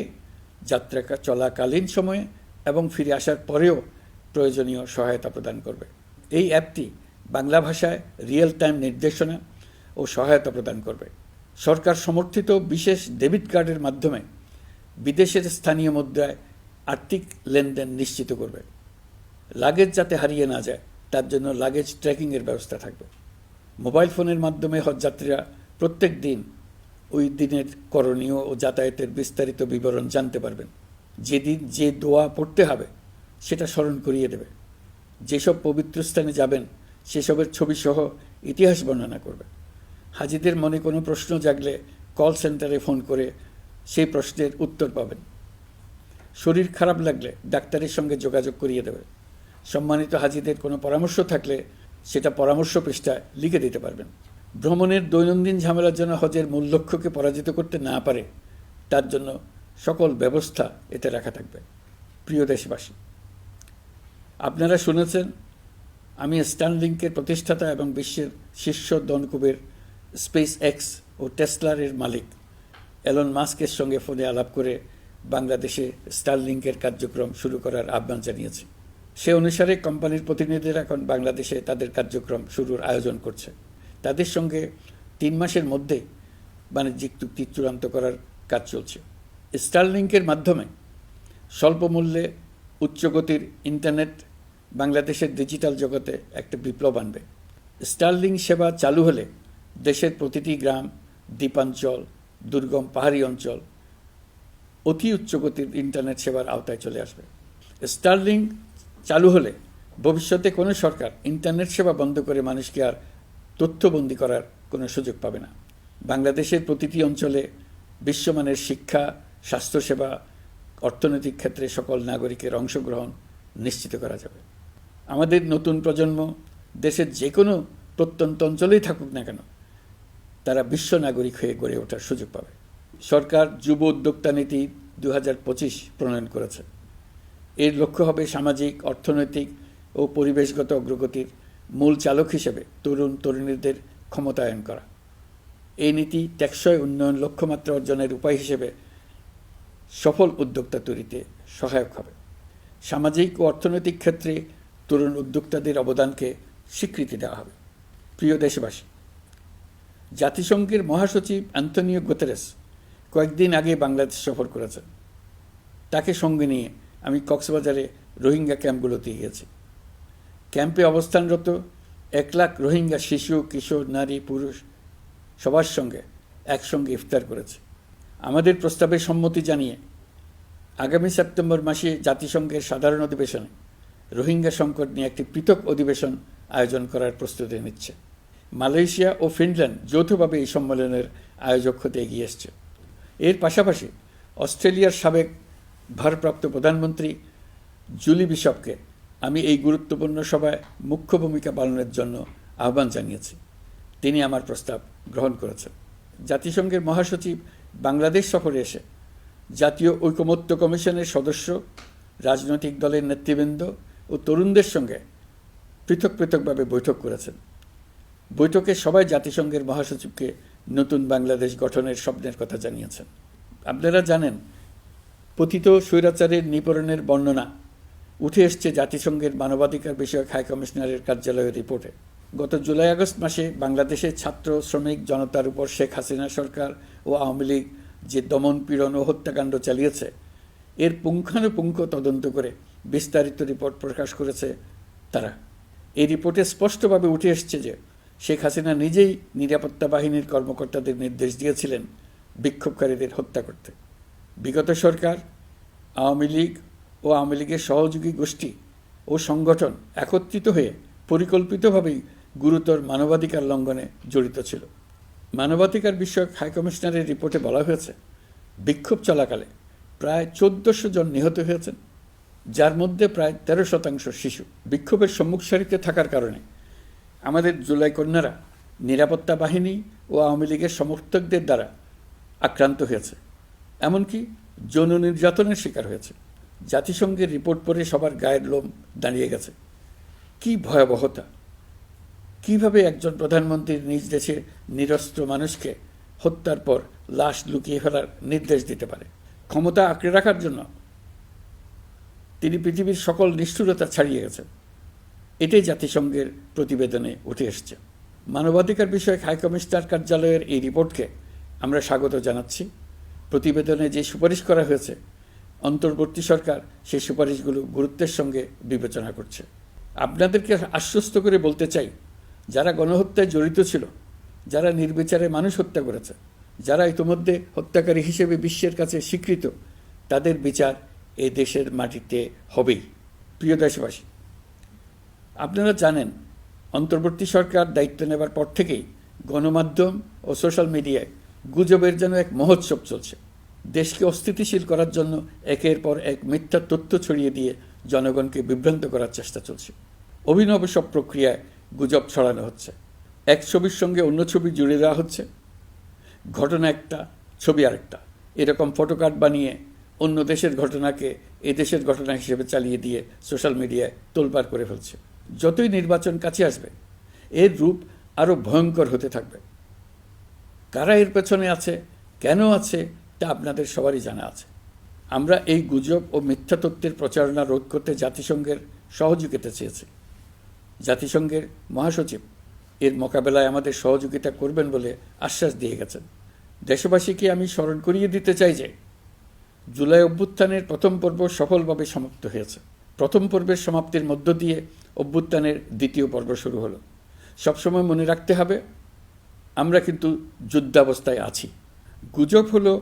যাত্রা চলাকালীন সময়ে এবং ফিরে আসার পরেও প্রয়োজনীয় সহায়তা প্রদান করবে। এই অ্যাপটি বাংলা ভাষায় রিয়েল টাইম নির্দেশনা ও সহায়তা প্রদান করবে। সরকার সমর্থিত বিশেষ ডেবিট কার্ডের মাধ্যমে বিদেশের স্থানীয় মুদ্রায় আর্থিক লেনদেন নিশ্চিত করবে। লাগেজ যাতে হারিয়ে না যায় তার জন্য লাগেজ ট্র্যাকিংয়ের ব্যবস্থা থাকবে। মোবাইল ফোনের মাধ্যমে হজযাত্রীরা প্রত্যেক দিন ওই দিনের করণীয় ও যাতায়াতের বিস্তারিত বিবরণ জানতে পারবেন। যেদিন যে দোয়া পড়তে হবে সেটা স্মরণ করিয়ে দেবে। যেসব পবিত্র স্থানে যাবেন সেসবের ছবিসহ ইতিহাস বর্ণনা করবে। হাজিদের মনে কোনো প্রশ্ন জাগলে কল সেন্টারে ফোন করে সেই প্রশ্নের উত্তর পাবেন। শরীর খারাপ লাগলে ডাক্তারের সঙ্গে যোগাযোগ করিয়ে দেবে। সম্মানিত হাজিদের কোনো পরামর্শ থাকলে সেটা পরামর্শ পৃষ্ঠায় লিখে দিতে পারবেন। ভ্রমণের দৈনন্দিন ঝামেলার জন্য হজের মূল লক্ষ্যকে পরাজিত করতে না পারে তার জন্য সকল ব্যবস্থা এতে রাখা থাকবে। প্রিয় দেশবাসী, আপনারা শুনেছেন আমি স্টারলিংকের প্রতিষ্ঠাতা এবং বিশ্বের শীর্ষ ধনকুবের স্পেস এক্স ও টেসলার মালিক এলন মাস্কের সঙ্গে ফোনে আলাপ করে বাংলাদেশে স্টারলিংকের কার্যক্রম শুরু করার আহ্বান জানিয়েছি। সে অনুসারে কোম্পানির প্রতিনিধিরা এখন বাংলাদেশে তাদের কার্যক্রম শুরুর আয়োজন করছে। তাদের সঙ্গে 3 মাসের মধ্যে বাণিজ্যিক চুক্তি চূড়ান্ত করার কাজ চলছে। স্টারলিংকের মাধ্যমে স্বল্প মূল্যে উচ্চগতির ইন্টারনেট বাংলাদেশের ডিজিটাল জগতে একটা বিপ্লব আনবে। স্টারলিংক সেবা চালু হলে দেশের প্রতিটি গ্রাম, দ্বীপাঞ্চল, দুর্গম পাহাড়ি অঞ্চল অতি উচ্চগতির ইন্টারনেট সেবার আওতায় চলে আসবে। স্টারলিংক চালু হলে ভবিষ্যতে কোনো সরকার ইন্টারনেট সেবা বন্ধ করে মানুষকে আর তথ্যবন্দী করার কোনো সুযোগ পাবে না। বাংলাদেশের প্রতিটি অঞ্চলে বিশ্বমানের শিক্ষা, স্বাস্থ্যসেবা, অর্থনৈতিক ক্ষেত্রে সকল নাগরিকের অংশগ্রহণ নিশ্চিত করা যাবে। আমাদের নতুন প্রজন্ম দেশের যে কোনো প্রত্যন্ত অঞ্চলেই থাকুক না কেন, তারা বিশ্ব নাগরিক হয়ে গড়ে ওঠার সুযোগ পাবে। সরকার যুব উদ্যোক্তা নীতি 2025 প্রণয়ন করেছে। এর লক্ষ্য হবে সামাজিক, অর্থনৈতিক ও পরিবেশগত অগ্রগতির মূল চালক হিসেবে তরুণ তরুণীদের ক্ষমতায়ন করা। এই নীতি টেকসই উন্নয়ন লক্ষ্যমাত্রা অর্জনের উপায় হিসেবে সফল উদ্যোক্তা তৈরিতে সহায়ক হবে। সামাজিক ও অর্থনৈতিক ক্ষেত্রে তরুণ উদ্যোক্তাদের অবদানকে স্বীকৃতি দেওয়া হবে। প্রিয় দেশবাসী, জাতিসংঘের মহাসচিব অ্যান্টনিও গুতেরেস কয়েকদিন আগে বাংলাদেশ সফর করেছেন। তাকে সঙ্গে নিয়ে আমি কক্সবাজারে রোহিঙ্গা ক্যাম্পগুলোতে গিয়েছি। ক্যাম্পে অবস্থানরত 1 লাখ রোহিঙ্গা শিশু, কিশোর, নারী, পুরুষ সবার সঙ্গে একসঙ্গে ইফতার করেছে। আমাদের প্রস্তাবে সম্মতি জানিয়ে আগামী সেপ্টেম্বর মাসে জাতিসংঘের সাধারণ অধিবেশনে রোহিঙ্গা সংকট নিয়ে একটি পৃথক অধিবেশন আয়োজন করার প্রস্তুতি নিচ্ছে। মালয়েশিয়া ও ফিনল্যান্ড যৌথভাবে এই সম্মেলনের আয়োজক হতে এগিয়ে এসছে। এর পাশাপাশি অস্ট্রেলিয়ার সাবেক ভারপ্রাপ্ত প্রধানমন্ত্রী জুলি বিশপকে আমি এই গুরুত্বপূর্ণ সভায় মুখ্য ভূমিকা পালনের জন্য আহ্বান জানিয়েছি। তিনি আমার প্রস্তাব গ্রহণ করেছেন। জাতিসংঘের মহাসচিব বাংলাদেশ সফরে এসে জাতীয় ঐকমত্য কমিশনের সদস্য, রাজনৈতিক দলের নেতৃবৃন্দ ও তরুণদের সঙ্গে পৃথক পৃথকভাবে বৈঠক করেছেন। বৈঠকে সবাই জাতিসংঘের মহাসচিবকে নতুন বাংলাদেশ গঠনের স্বপ্নের কথা জানিয়েছেন। আপনারা জানেন, পতিত স্বৈরাচারের নিপীড়নের বর্ণনা উঠে এসছে জাতিসংঘের মানবাধিকার বিষয়ক হাই কমিশনারের কার্যালয়ের রিপোর্টে। গত জুলাই-আগস্ট মাসে বাংলাদেশের ছাত্র, শ্রমিক জনতার উপর শেখ হাসিনা সরকার ও আওয়ামী লীগ যে দমন, পীড়ন ও হত্যাকাণ্ড চালিয়েছে, এর পুঙ্খানুপুঙ্খ তদন্ত করে বিস্তারিত রিপোর্ট প্রকাশ করেছে তারা। এই রিপোর্টে স্পষ্টভাবে উঠে এসছে যে শেখ হাসিনা নিজেই নিরাপত্তা বাহিনীর কর্মকর্তাদের নির্দেশ দিয়েছিলেন বিক্ষোভকারীদের হত্যা করতে। বিগত সরকার, আওয়ামী লীগ ও আওয়ামী লীগের সহযোগী গোষ্ঠী ও সংগঠন একত্রিত হয়ে পরিকল্পিতভাবেই গুরুতর মানবাধিকার লঙ্ঘনে জড়িত ছিল। মানবাধিকার বিষয়ক হাইকমিশনারের রিপোর্টে বলা হয়েছে, বিক্ষোভ চলাকালে প্রায় ১৪০০ জন নিহত হয়েছেন, যার মধ্যে প্রায় ১৩% শিশু। বিক্ষোভের সম্মুখ সারিতে থাকার কারণে আমাদের জুলাই কন্যারা নিরাপত্তা বাহিনী ও আওয়ামী লীগের সমর্থকদের দ্বারা আক্রান্ত হয়েছে, এমনকি যৌন নির্যাতনের শিকার হয়েছে। জাতিসংঘের রিপোর্ট পড়ে সবার গায়ের লোম দাঁড়িয়ে গেছে। কি ভয়াবহতা! কিভাবে একজন প্রধানমন্ত্রীর নিজ দেশে নিরস্ত্র মানুষকে হত্যার পর লাশ লুকিয়ে ফেলার নির্দেশ দিতে পারে? ক্ষমতা আঁকড়ে রাখার জন্য তিনি পৃথিবীর সকল নিষ্ঠুরতা ছাড়িয়ে গেছেন। এটাই জাতিসংঘের প্রতিবেদনে উঠে এসছে। মানবাধিকার বিষয়ক হাইকমিশনার কার্যালয়ের এই রিপোর্টকে আমরা স্বাগত জানাচ্ছি। প্রতিবেদনে যে সুপারিশ করা হয়েছে, অন্তর্বর্তী সরকার সেই সুপারিশগুলো গুরুত্বের সঙ্গে বিবেচনা করছে। আপনাদেরকে আশ্বস্ত করে বলতে চাই, যারা গণহত্যায় জড়িত ছিল, যারা নির্বিচারে মানুষ হত্যা করেছে, যারা ইতিমধ্যে হত্যাকারী হিসেবে বিশ্বের কাছে স্বীকৃত, তাদের বিচার এই দেশের মাটিতে হবেই। প্রিয় দেশবাসী, আপনারা জানেন, অন্তর্বর্তী সরকার দায়িত্ব নেবার পর থেকেই গণমাধ্যম ও সোশ্যাল মিডিয়ায় গুজবের যেন এক মহোৎসব চলছে। দেশকে অস্থিতিশীল করার জন্য একের পর এক মিথ্যা তথ্য ছড়িয়ে দিয়ে জনগণকে বিভ্রান্ত করার চেষ্টা চলছে। অভিনব সব প্রক্রিয়ায় গুজব ছড়ানো হচ্ছে। এক ছবির সঙ্গে অন্য ছবি জুড়ে দেওয়া হচ্ছে, ঘটনা একটা, ছবি আরেকটা। এরকম ফটোকার্ড বানিয়ে অন্য দেশের ঘটনাকে এ দেশের ঘটনা হিসেবে চালিয়ে দিয়ে সোশ্যাল মিডিয়ায় তোলপাড় করে ফেলছে। যতই নির্বাচন কাছে আসবে, এর রূপ আরও ভয়ঙ্কর হতে থাকবে। কারা এর পেছনে আছে, কেন আছে, তা আপনাদের সবারই জানা আছে। আমরা এই গুজব ও মিথ্যা তথ্যের প্রচারণা রোধ করতে জাতিসংঘের সহযোগিতা চেয়েছি। জাতিসংঘের মহাসচিব এর মোকাবেলায় আমাদের সহযোগিতা করবেন বলে আশ্বাস দিয়ে গেছেন। দেশবাসীকে আমি স্মরণ করিয়ে দিতে চাই যে, জুলাই অভ্যুত্থানের প্রথম পর্ব সফলভাবে সমাপ্ত হয়েছে। প্রথম পর্বের সমাপ্তির মধ্য দিয়ে অভ্যুত্থানের দ্বিতীয় পর্ব শুরু হলো। সবসময় মনে রাখতে হবে, আমরা কিন্তু যুদ্ধাবস্থায় আছি। গুজব হলো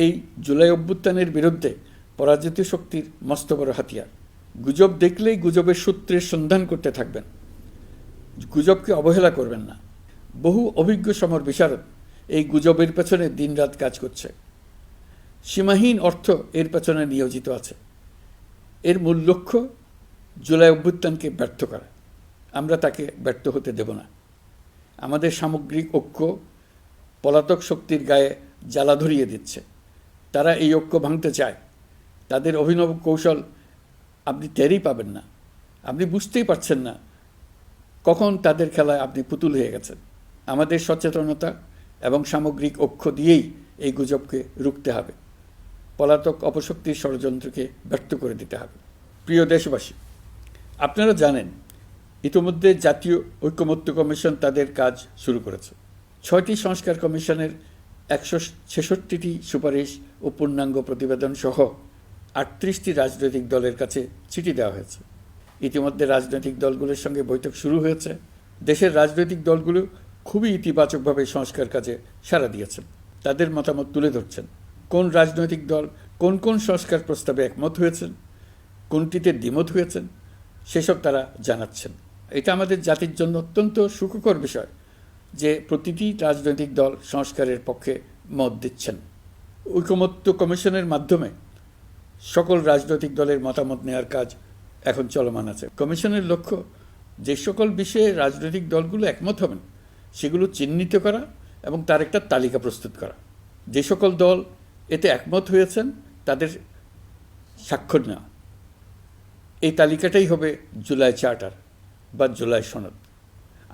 এই জুলাই অভ্যুত্থানের বিরুদ্ধে পরাজিত শক্তির মস্ত বড় হাতিয়ার। গুজব দেখলেই গুজবের সূত্রের সন্ধান করতে থাকবেন, গুজবকে অবহেলা করবেন না। বহু অভিজ্ঞ সমর বিশারদ এই গুজবের পেছনে দিনরাত কাজ করছে। সীমাহীন অর্থ এর পেছনে নিয়োজিত আছে। এর মূল লক্ষ্য জুলাই অভ্যুত্থানকে ব্যর্থ করা। আমরা তাকে ব্যর্থ হতে দেব না। আমাদের সামগ্রিক ঐক্য পলাতক শক্তির গায়ে জ্বালা ধরিয়ে দিচ্ছে। তারা এই ঐক্য ভাঙতে চায়। তাদের অভিনব কৌশল আপনি টেরই পাবেন না। আপনি বুঝতেই পারছেন না কখন তাদের খেলায় আপনি পুতুল হয়ে গেছেন। আমাদের সচেতনতা এবং সামগ্রিক ঐক্য দিয়েই এই গুজবকে রুখতে হবে। পলাতক অপশক্তির ষড়যন্ত্রকে ব্যর্থ করে দিতে হবে। প্রিয় দেশবাসী, আপনারা জানেন, ইতিমধ্যে জাতীয় ঐকমত্য কমিশন তাদের কাজ শুরু করেছে। 6টি সংস্কার কমিশনের 166টি সুপারিশ ও পূর্ণাঙ্গ প্রতিবেদন সহ 38টি রাজনৈতিক দলের কাছে চিঠি দেওয়া হয়েছে। ইতিমধ্যে রাজনৈতিক দলগুলোর সঙ্গে বৈঠক শুরু হয়েছে। দেশের রাজনৈতিক দলগুলো খুবই ইতিবাচকভাবে সংস্কার কাজে সাড়া দিয়েছেন। তাদের মতামত তুলে ধরছেন। কোন রাজনৈতিক দল কোন কোন সংস্কার প্রস্তাবে একমত হয়েছেন, কোনটিতে দ্বিমত হয়েছেন, সেসব তারা জানাচ্ছেন। এটা আমাদের জাতির জন্য অত্যন্ত সুখকর বিষয় যে প্রতিটি রাজনৈতিক দল সংস্কারের পক্ষে মত দিচ্ছেন। ঐকমত্য কমিশনের মাধ্যমে সকল রাজনৈতিক দলের মতামত নেওয়ার কাজ এখন চলমান আছে। কমিশনের লক্ষ্য যে সকল বিষয়ে রাজনৈতিক দলগুলো একমত হবেন সেগুলো চিহ্নিত করা এবং তার একটা তালিকা প্রস্তুত করা। যে সকল দল এতে একমত হয়েছেন তাদের স্বাক্ষর নেওয়া। এই তালিকাটাই হবে জুলাই চার্টার বা জুলাই সনদ।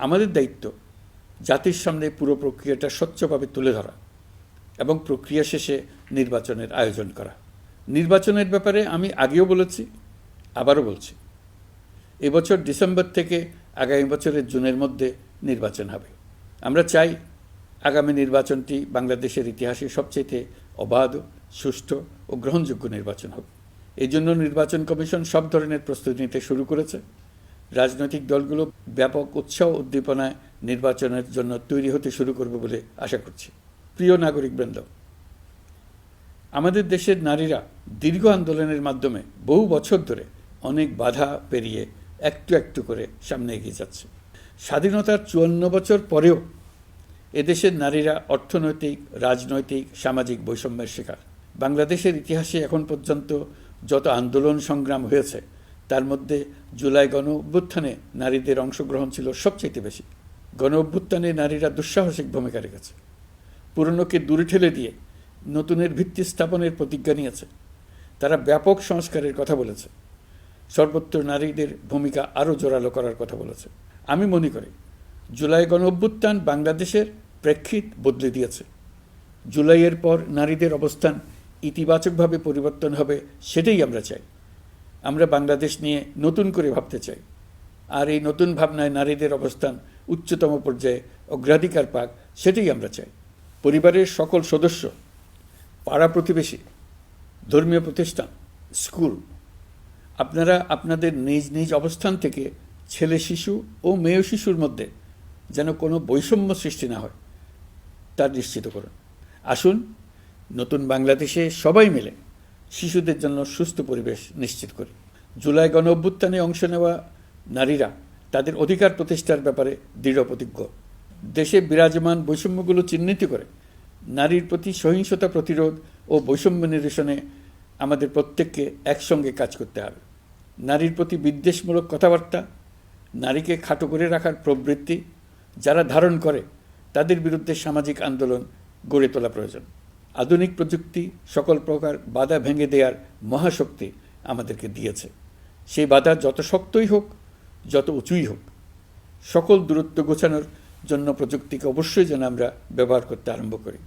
আমাদের দায়িত্ব জাতির সামনে পুরো প্রক্রিয়াটা স্বচ্ছভাবে তুলে ধরা এবং প্রক্রিয়া শেষে নির্বাচনের আয়োজন করা। নির্বাচনের ব্যাপারে আমি আগেও বলেছি, আবারও বলছি, এবছর ডিসেম্বর থেকে আগামী বছরের জুনের মধ্যে নির্বাচন হবে। আমরা চাই আগামী নির্বাচনটি বাংলাদেশের ইতিহাসে সবচেয়ে অবাধ, সুষ্ঠু ও গ্রহণযোগ্য নির্বাচন হবে। এই জন্য নির্বাচন কমিশন সব ধরনের প্রস্তুতি নিতে শুরু করেছে। রাজনৈতিক দলগুলো ব্যাপক উৎসাহ উদ্দীপনায় নির্বাচনের জন্য তৈরি হতে শুরু করবে বলে আশা করছি। প্রিয় নাগরিকবৃন্দ, আমাদের দেশের নারীরা দীর্ঘ আন্দোলনের মাধ্যমে বহু বছর ধরে অনেক বাধা পেরিয়ে একটু একটু করে সামনে এগিয়ে যাচ্ছে। স্বাধীনতার 54 বছর পরেও এদেশের নারীরা অর্থনৈতিক, রাজনৈতিক, সামাজিক বৈষম্যের শিকার। বাংলাদেশের ইতিহাসে এখন পর্যন্ত যত আন্দোলন সংগ্রাম হয়েছে তার মধ্যে জুলাই গণ অভ্যুত্থানে নারীদের অংশগ্রহণ ছিল সবচেয়ে বেশি। গণ অভ্যুত্থানে নারীরা দুঃসাহসিক ভূমিকা রেখেছে, পুরনোকে দূরে ঠেলে দিয়ে নতুনের ভিত্তি স্থাপনের প্রতিজ্ঞা নিয়েছে। তারা ব্যাপক সংস্কারের কথা বলেছে, সর্বত্র নারীদের ভূমিকা আরও জোরালো করার কথা বলেছে। আমি মনে করি জুলাই গণ অভ্যুত্থান বাংলাদেশের প্রেক্ষিত বদলে দিয়েছে। জুলাইয়ের পর নারীদের অবস্থান ইতিবাচকভাবে পরিবর্তন হবে, সেটাই আমরা চাই। আমরা বাংলাদেশ নিয়ে নতুন করে ভাবতে চাই, আর এই নতুন ভাবনায় নারীদের অবস্থান উচ্চতম পর্যায়ে অগ্রাধিকার পাক, সেটাই আমরা চাই। পরিবারের সকল সদস্য, পাড়া প্রতিবেশী, ধর্মীয় প্রতিষ্ঠান, স্কুল, আপনারা আপনাদের নিজ নিজ অবস্থান থেকে ছেলে শিশু ও মেয়ে শিশুর মধ্যে যেন কোনো বৈষম্য সৃষ্টি না হয় তা নিশ্চিত করুন। আসুন নতুন বাংলাদেশে সবাই মিলে শিশুদের জন্য সুস্থ পরিবেশ নিশ্চিত করি। জুলাই গণ অভ্যুত্থানে অংশ নেওয়া নারীরা তাদের অধিকার প্রতিষ্ঠার ব্যাপারে দৃঢ় প্রতিজ্ঞ। দেশে বিরাজমান বৈষম্যগুলো চিহ্নিত করে নারীর প্রতি সহিংসতা প্রতিরোধ ও বৈষম্য নিরসনে আমাদের প্রত্যেককে একসঙ্গে কাজ করতে হবে। নারীর প্রতি বিদ্বেষমূলক কথাবার্তা, নারীকে খাটো করে রাখার প্রবৃত্তি যারা ধারণ করে তাদের বিরুদ্ধে সামাজিক আন্দোলন গড়ে তোলা প্রয়োজন। আধুনিক প্রযুক্তি সকল প্রকার বাধা ভেঙে দেওয়ার মহাশক্তি আমাদেরকে দিয়েছে। সেই বাধা যত শক্তই হোক, যত উঁচুই হোক, সকল দূরত্ব গোছানোর জন্য প্রযুক্তিকে অবশ্যই যেন আমরা ব্যবহার করতে আরম্ভ করি।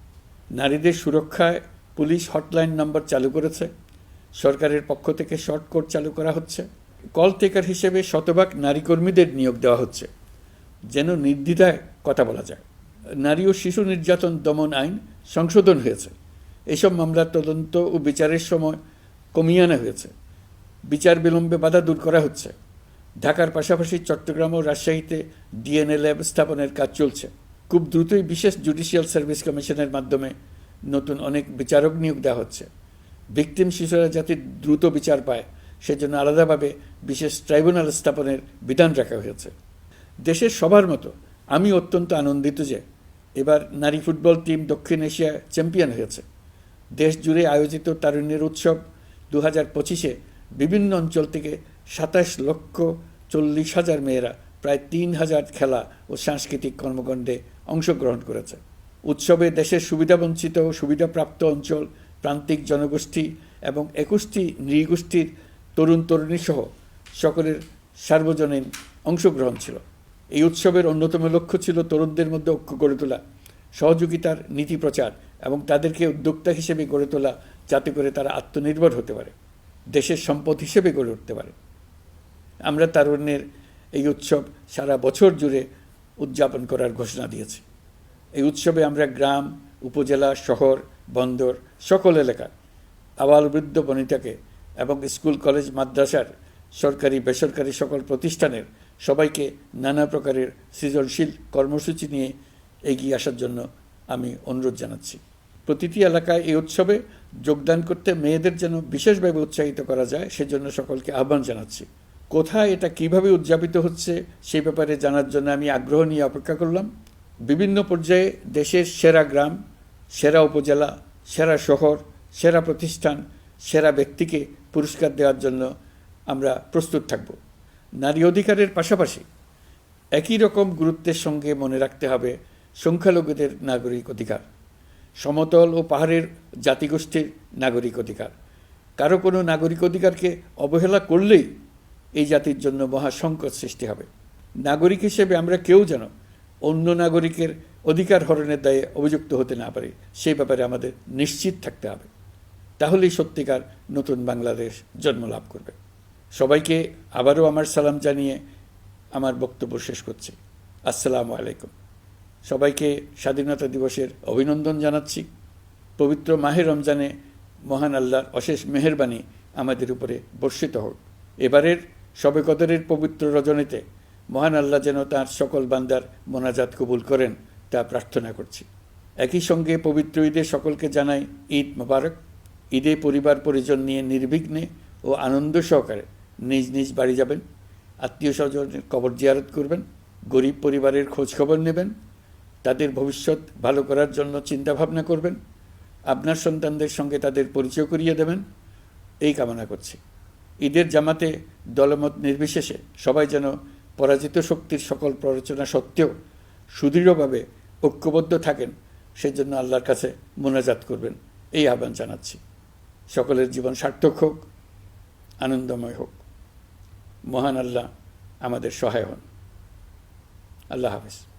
নারীদের সুরক্ষায় পুলিশ হটলাইন নম্বর চালু করেছে, সরকারের পক্ষ থেকে শর্ট কোড চালু করা হচ্ছে, কল টেকার হিসেবে শতভাগ নারী কর্মীদের নিয়োগ দেওয়া হচ্ছে যেন নির্দ্বিধায় কথা বলা যায়। নারী ও শিশু নির্যাতন দমন আইন সংশোধন হয়েছে, এসব মামলার তদন্ত ও বিচারের সময় কমিয়ে আনা হয়েছে, বিচার বিলম্বে বাধা দূর করা হচ্ছে। ঢাকার পাশাপাশি চট্টগ্রাম ও রাজশাহীতে ডিএনএ ল্যাব স্থাপনের কাজ চলছে। খুব দ্রুতই বিশেষ জুডিশিয়াল সার্ভিস কমিশনের মাধ্যমে নতুন অনেক বিচারক নিয়োগ দেওয়া হচ্ছে। ভিকটিম শিশুরা যাতে দ্রুত বিচার পায় সেজন্য আলাদাভাবে বিশেষ ট্রাইব্যুনাল স্থাপনের বিধান রাখা হয়েছে। দেশের সবার মতো আমি অত্যন্ত আনন্দিত যে এবার নারী ফুটবল টিম দক্ষিণ এশিয়া চ্যাম্পিয়ন হয়েছে। দেশ জুড়ে আয়োজিত তারুণ্যের উৎসব 2025-এ বিভিন্ন অঞ্চল থেকে 27,40,000 মেয়েরা প্রায় 3,000 খেলা ও সাংস্কৃতিক কর্মকাণ্ডে অংশগ্রহণ করেছে। উৎসবে দেশের সুবিধাবঞ্চিত ও সুবিধাপ্রাপ্ত অঞ্চল, প্রান্তিক জনগোষ্ঠী এবং 21টি নৃগোষ্ঠীর তরুণ তরুণী সহ সকলের সার্বজনীন অংশগ্রহণ ছিল। এই উৎসবের অন্যতম লক্ষ্য ছিল তরুণদের মধ্যে ঐক্য গড়ে তোলা, সহযোগিতার নীতি প্রচার এবং তাদেরকে উদ্যোক্তা হিসেবে গড়ে তোলা, যাতে করে তারা আত্মনির্ভর হতে পারে, দেশের সম্পদ হিসেবে গড়ে উঠতে পারে। আমরা তারুণ্যের এই উৎসব সারা বছর জুড়ে উদযাপন করার ঘোষণা দিয়েছি। এই উৎসবে আমরা গ্রাম, উপজেলা, শহর, বন্দর সকল এলাকার আবাল বৃদ্ধ বনিতাকে এবং স্কুল, কলেজ, মাদ্রাসার সরকারি বেসরকারি সকল প্রতিষ্ঠানের সবাইকে নানা প্রকারের সৃজনশীল কর্মসূচি নিয়ে এগিয়ে আসার জন্য আমি অনুরোধ জানাচ্ছি। প্রতিটি এলাকায় এই উৎসবে যোগদান করতে মেয়েদের যেন বিশেষভাবে উৎসাহিত করা যায় সেজন্য সকলকে আহ্বান জানাচ্ছি। কোথায় এটা কিভাবে উদযাপিত হচ্ছে সেই ব্যাপারে জানার জন্য আমি আগ্রহ নিয়ে অপেক্ষা করলাম। বিভিন্ন পর্যায়ে দেশের সেরা গ্রাম, সেরা উপজেলা, সেরা শহর, সেরা প্রতিষ্ঠান, সেরা ব্যক্তিকে পুরস্কার দেওয়ার জন্য আমরা প্রস্তুত থাকব। নারী অধিকারের পাশাপাশি একই রকম গুরুত্বের সঙ্গে মনে রাখতে হবে সংখ্যালঘুদের নাগরিক অধিকার, সমতল ও পাহাড়ের জাতিগোষ্ঠীর নাগরিক অধিকার। কারো কোনো নাগরিক অধিকারকে অবহেলা করলেই এই জাতির জন্য মহা সংকট সৃষ্টি হবে। নাগরিক হিসেবে আমরা কেউ যেন অন্য নাগরিকের অধিকার হরণের দায়ে অভিযুক্ত হতে না পারি, সেই ব্যাপারে আমাদের নিশ্চিত থাকতে হবে। তাহলেই সত্যিকার নতুন বাংলাদেশ জন্ম লাভ করবে। সবাইকে আবারও আমার সালাম জানিয়ে আমার বক্তব্য শেষ করছি। আসসালামু আলাইকুম। সবাইকে স্বাধীনতা দিবসের অভিনন্দন জানাচ্ছি। পবিত্র মাহে রমজানে মহান আল্লাহর অশেষ মেহেরবানি আমাদের উপরে বর্ষিত হোক। এবারের শবে কদরের পবিত্র রজনীতে মহান আল্লাহ যেন তাঁর সকল বান্দার মোনাজাত কবুল করেন তা প্রার্থনা করছি। একই সঙ্গে পবিত্র ঈদে সকলকে জানাই ঈদ মোবারক। ঈদে পরিবার পরিজন নিয়ে নির্বিঘ্নে ও আনন্দ সহকারে নিজ নিজ বাড়ি যাবেন। আত্মীয় স্বজনের কবর জিয়ারত করবেন, গরিব পরিবারের খোঁজ খবর নেবেন, তাদের ভবিষ্যৎ ভালো করার জন্য চিন্তা ভাবনা করবেন, আপনার সন্তানদের সঙ্গে তাদের পরিচয় করিয়ে দেবেন, এই কামনা করছি। ঈদের জামাতে দলমত নির্বিশেষে সবাই যেন পরাজিত শক্তির সকল প্ররোচনা সত্ত্বেও সুদৃঢ়ভাবে ঐক্যবদ্ধ থাকেন, সেজন্য আল্লাহর কাছে মোনাজাত করবেন, এই আহ্বান জানাচ্ছি। সকলের জীবন সার্থক হোক, আনন্দময় হোক। মহান আল্লাহ আমাদের সহায় হন। আল্লাহ হাফেজ।